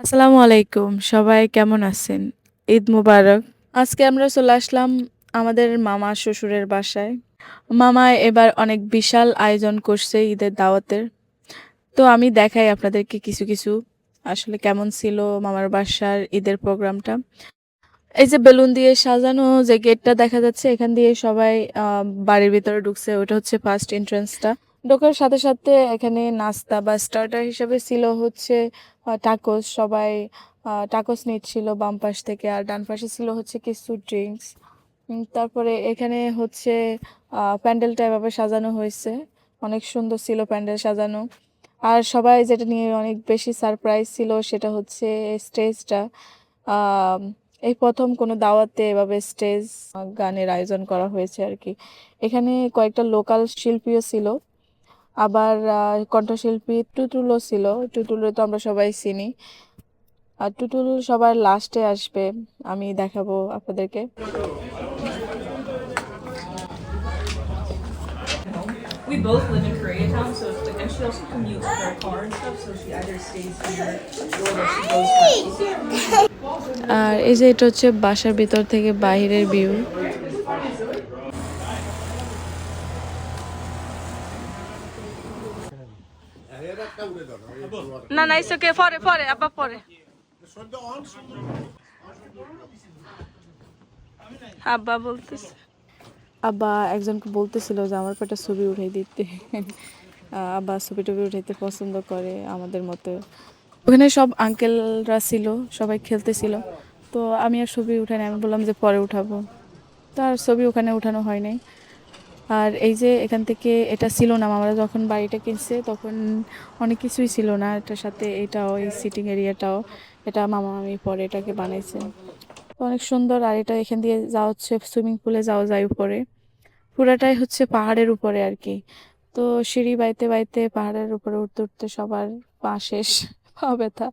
আসসালামু আলাইকুম। সবাই কেমন আছেন? ঈদ মুবারক। আজকে আমরা চলে আসলাম আমাদের মামা শ্বশুরের বাসায়। মামা এবার অনেক বিশাল আয়োজন করছে ঈদের দাওয়াতের। তো আমি দেখাই আপনাদেরকে কিছু। আসলে কেমন ছিল মামার বাসার ঈদের প্রোগ্রামটা। এই যে বেলুন দিয়ে সাজানো যে গেটটা দেখা যাচ্ছে এখান দিয়ে সবাই বাড়ির ভিতরে ঢুকছে। ওটা হচ্ছে ফার্স্ট এন্ট্রান্সটা। ঢোকার সাথে এখানে নাস্তা বা স্টার্টার হিসেবে ছিল হচ্ছে টাকোস। সবাই টাকোস নিচ্ছিল বাম পাশ থেকে, আর ডান পাশে ছিল হচ্ছে কিছু ড্রিঙ্কস। তারপরে এখানে হচ্ছে প্যান্ডেলটা এভাবে সাজানো হয়েছে। অনেক সুন্দর ছিল প্যান্ডেল সাজানো। আর সবাই যেটা নিয়ে অনেক বেশি সারপ্রাইজ ছিল সেটা হচ্ছে স্টেজটা। আহ এই প্রথম কোনো দাওয়াতে এভাবে স্টেজ গানের আয়োজন করা হয়েছে আর কি। এখানে কয়েকটা লোকাল শিল্পীও ছিল। আবার কণ্ঠশিল্পী টুটুলও ছিল। টুটুলও তো আমরা সবাই চিনি। আর টুটুল সবার লাস্টে আসবে, আমি দেখাবো আপনাদেরকে। We both live in Koreatown, so it's like, and she also commutes with her car and stuff, so she either stays here or she goes back. আর এই যে এটা হচ্ছে বাসার ভিতর থেকে বাইরের ভিউ। না না, ইটস ওকে, পরে পরে আবার পরে। আব্বা বলতেছে, আব্বা একজনকে বলতেছিল যে আমার একটা ছবি উঠাই দিতে। আব্বা ছবি টবি উঠাইতে পছন্দ করে আমাদের মতো। ওখানে সব আঙ্কেলরা ছিল, সবাই খেলতেছিল। তো আমি আর ছবি উঠাই নাই, আমি বললাম যে পরে উঠাবো। তার ছবি ওখানে উঠানো হয় নাই। আর এই যে এখান থেকে এটা ছিল না, আমরা যখন বাড়িটা কিনছে তখন অনেক কিছুই ছিল না এটার সাথে। এটাও এই সিটিং এরিয়াটাও এটা মামা মামি পরে এটাকে বানাইছে। তো অনেক সুন্দর। আর এটা এখান দিয়ে যাওয়া হচ্ছে সুইমিং পুলে যাওয়া যায় উপরে। পুরাটাই হচ্ছে পাহাড়ের উপরে আর কি। তো সিঁড়ি বাইতে পাহাড়ের উপরে উঠতে সবার পা শেষ, পা ব্যথা।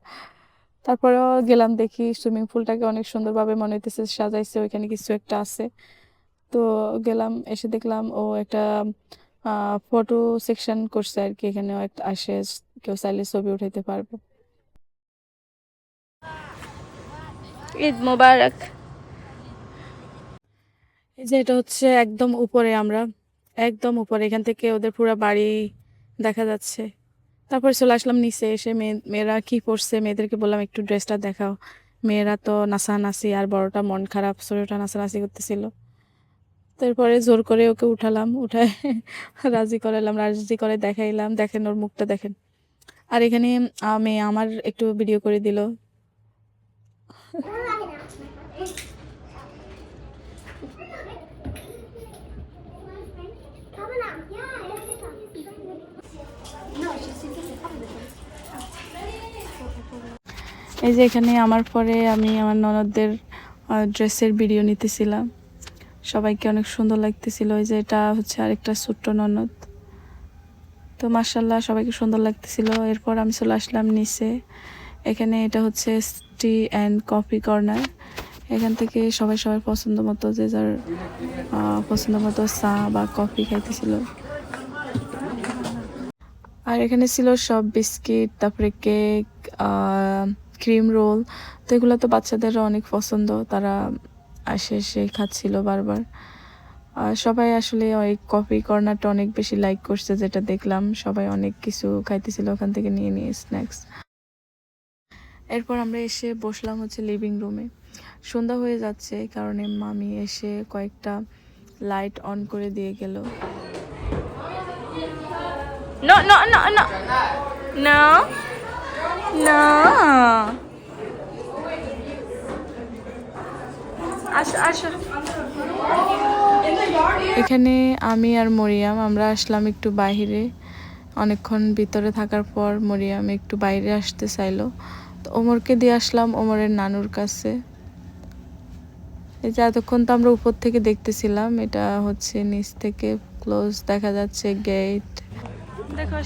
তারপরেও গেলাম, দেখি সুইমিং পুলটাকে অনেক সুন্দরভাবে মনে হইতেছে সাজাইছে, ওইখানে কিছু একটা আছে। তো গেলাম, এসে দেখলাম ও একটা ফটো সেকশন করছে আর কি। এখানেও একটা আসে, কেউ চাইলে ছবি উঠাইতে পারবে। ঈদ মোবারক। এই যে এটা হচ্ছে একদম উপরে, আমরা একদম উপরে, এখান থেকে ওদের পুরো বাড়ি দেখা যাচ্ছে। তারপর চলে আসলাম নিচে। এসে মেয়েরা কি পরছে, মেয়েদেরকে বললাম একটু ড্রেসটা দেখাও। মেয়েরা তো নাচানাচি, আর বড়টা মন খারাপ, ছোটটা নাচানাচি করতেছিল। তারপরে জোর করে ওকে উঠালাম, উঠায় রাজি করালাম, রাজি করে দেখাইলাম, দেখেন ওর মুখটা দেখেন। আর এখানে মেয়ে আমার একটু ভিডিও করে দিল। এই যে এখানে আমার পরে আমি আমার ননদদের ড্রেসের ভিডিও নিতেছিলাম। সবাইকে অনেক সুন্দর লাগতেছিল। এই যে এটা হচ্ছে আরেকটা ছোট্ট ননদ। তো মাশাল্লাহ সবাইকে সুন্দর লাগতেছিল। এরপর আমি চলে আসলাম নিচে। এখানে এটা হচ্ছে টি অ্যান্ড কফি কর্নার। এখান থেকে সবাই সবার পছন্দ মতো, যে যার পছন্দ মতো চা বা কফি খাইতেছিল। আর এখানে ছিল সব বিস্কিট, তারপরে কেক, ক্রিম রোল। তো এগুলো তো বাচ্চাদেরও অনেক পছন্দ, তারা আসে এসে খাচ্ছিল বারবার। আর সবাই আসলে ওই কফি কর্নারটা অনেক বেশি লাইক করছে, যেটা দেখলাম সবাই অনেক কিছু খাইতেছিল ওখান থেকে নিয়ে নিয়ে স্ন্যাক্স। এরপর আমরা এসে বসলাম হচ্ছে লিভিং রুমে। সন্ধ্যা হয়ে যাচ্ছে, এই কারণে মামি এসে কয়েকটা লাইট অন করে দিয়ে গেল। No, no, no, no. No. No. আসো আসো। এখানে আমি আর মরিয়াম আমরা আসলাম একটু বাইরে। অনেকক্ষণ ভিতরে থাকার পর মরিয়াম একটু বাইরে আসতে চাইলো, তো ওমরকে দিয়ে আসলাম ওমরের নানুর কাছে। এই যে এতক্ষণ তো আমরা উপর থেকে দেখতেছিলাম, এটা হচ্ছে নিচ থেকে ক্লোজ দেখা যাচ্ছে গেট। দেখো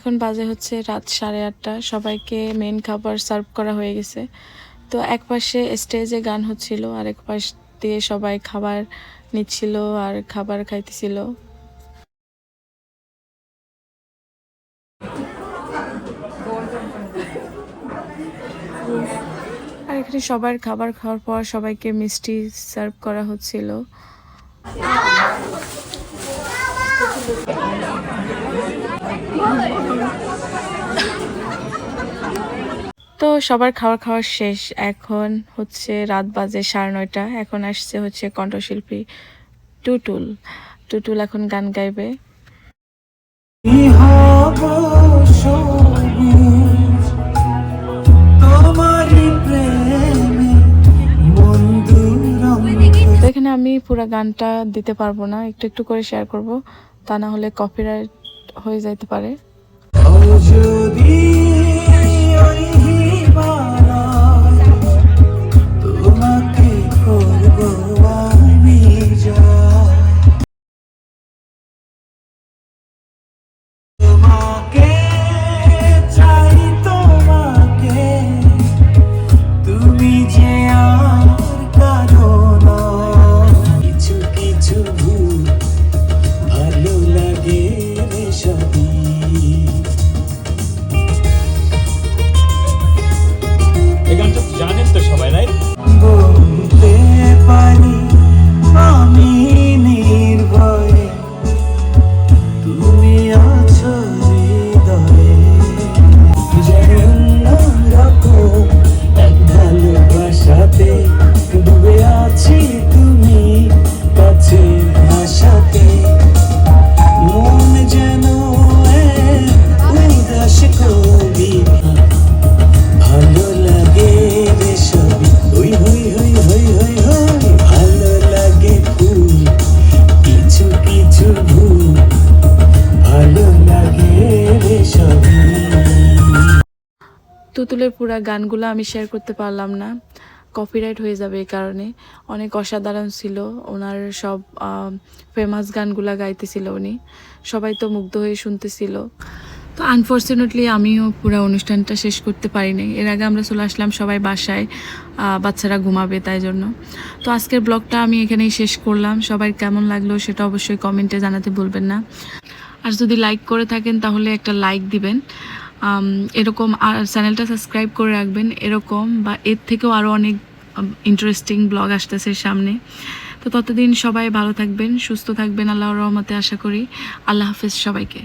এখন বাজে হচ্ছে রাত 8:30। সবাইকে মেন খাবার সার্ভ করা হয়ে গেছে। তো এক পাশে স্টেজে গান হচ্ছিল, আর এক পাশ দিয়ে সবাই খাবার নিচ্ছিল আর খাবার খাইতেছিল। আর এখানে সবার খাবার খাওয়ার পর সবাইকে মিষ্টি সার্ভ করা হচ্ছিল। তো সবার খাওয়া শেষ। এখন হচ্ছে রাত বাজে 9:30। এখন আসছে হচ্ছে কণ্ঠশিল্পী টুটুল। টুটুল এখন গান গাইবে। তো এখানে আমি পুরো গানটা দিতে পারবো না, একটু একটু করে শেয়ার করব, তা না হলে কপিরাইট হয়ে যাইতে পারে। এই গানটা জানেন তো সবাই, রাইট? বলতে পারি আমি নির্ভয়ে, তুমি আছো হৃদয়ে, যেন রকম এক ভালোবাসাতে ডুবে আছি, তুমি কাছে আশাতে, মন যেন উদাস কবিতা, ভালো লাগে রে সবই, হই হই হই হই হই হই, ভালো লাগে ফুল কিছু কিছু ভুল, ভালো লাগে রে সবই। তুতুলের পুরা গানগুলো আমি শেয়ার করতে পারলাম না, কপিরাইট হয়ে যাবে। এই কারণে অনেক অসাধারণ ছিল। ওনার সব ফেমাস গানগুলা গাইতেছিল উনি, সবাই তো মুগ্ধ হয়ে শুনতেছিল। তো আনফর্চুনেটলি আমিও পুরো অনুষ্ঠানটা শেষ করতে পারিনি। এর আগে আমরা চলে আসলাম সবাই বাসায়, বাচ্চারা ঘুমাবে তাই জন্য। তো আজকের ব্লগটা আমি এখানেই শেষ করলাম। সবাই কেমন লাগলো সেটা অবশ্যই কমেন্টে জানাতে ভুলবেন না। আর যদি লাইক করে থাকেন তাহলে একটা লাইক দিবেন, এরকম, আর চ্যানেলটা সাবস্ক্রাইব করে রাখবেন। এরকম বা এর থেকেও আরও অনেক ইন্টারেস্টিং ব্লগ আসতেছে সামনে। তো ততদিন সবাই ভালো থাকবেন, সুস্থ থাকবেন আল্লাহর রহমতে আশা করি। আল্লাহ হাফেজ সবাইকে।